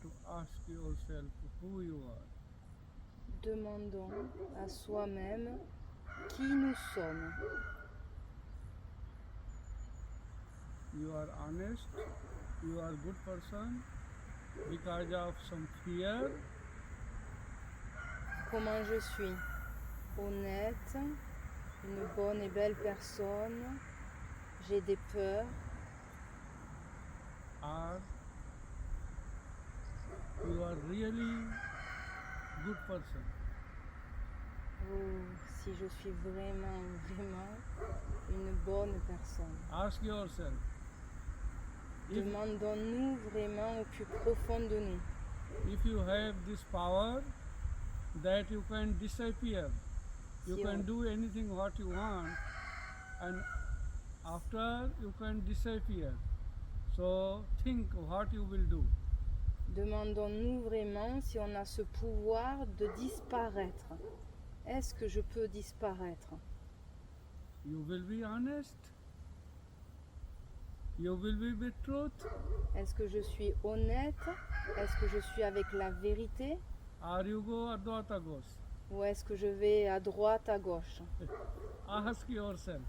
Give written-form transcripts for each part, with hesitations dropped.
to ask yourself who you are. Demandons à soi-même qui nous sommes. You are honest, you are a good person because of some fear. Comment je suis? Honnête, une bonne et belle personne, j'ai des peurs, Or you are really good person. ou si je suis vraiment une bonne personne. Ask yourself. If, Demandons-nous vraiment au plus profond de nous. if you have this power that you can disappear, you Si can on- do anything what you want, and after you can disappear. So think what you will do. Demandons-nous vraiment si on a ce pouvoir de disparaître. Est-ce que je peux disparaître? You will be honest. You will be with truth. Est-ce que je suis honnête? Est-ce que je suis avec la vérité? Or you go advatagos. Ou est-ce que je vais à droite, à gauche? Ask yourself.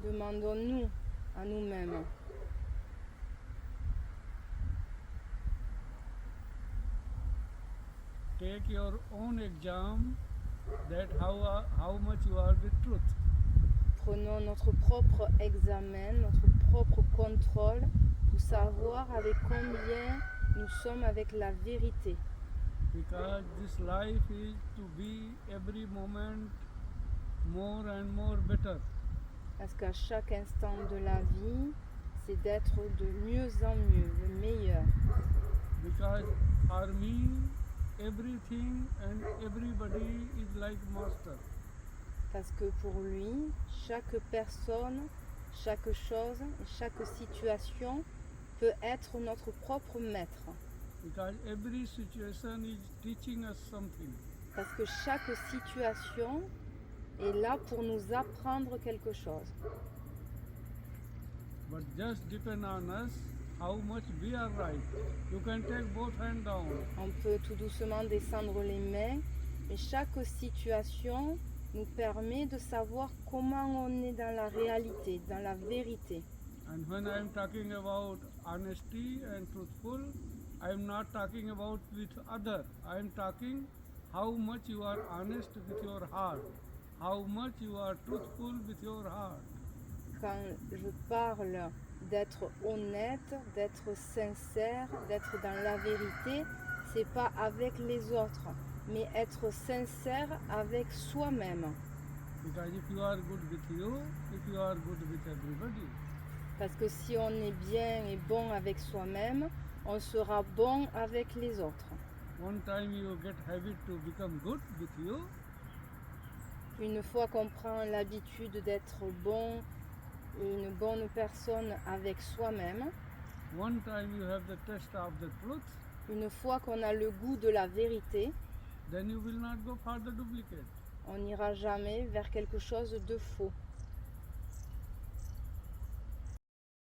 Demandons-nous à nous-mêmes. Take your own exam that how much you are with truth. Prenons notre propre examen, notre propre contrôle pour savoir avec combien nous sommes avec la vérité. Because this life is to be every moment more and more better. Parce qu'à chaque instant de la vie, c'est d'être de mieux en mieux, le meilleur. Because for me, everything and everybody is like master. Parce que pour lui, chaque personne, chaque chose et chaque situation peut être notre propre maître. Because every situation is teaching us something. Parce que chaque situation est là pour nous apprendre quelque chose. But just depend on us how much we are right. You can take both hands down. On peut tout doucement descendre les mains et chaque situation nous permet de savoir comment on est dans la réalité, dans la vérité. And when I am talking about honesty and truthful, I am not talking about with other. I am talking how much you are honest with your heart, how much you are truthful with your heart. Quand je parle d'être honnête, d'être sincère, d'être dans la vérité, c'est pas avec les autres, mais être sincère avec soi-même. Because if you are good with you, if you are good with everybody. Parce que si on est bien et bon avec soi-même, on sera bon avec les autres. One time you get habit to become good with you, Une fois qu'on prend l'habitude d'être bon et une bonne personne avec soi-même, one time you have the taste of the truth, une fois qu'on a le goût de la vérité, then you will not go for the duplicate. on n'ira jamais vers quelque chose de faux.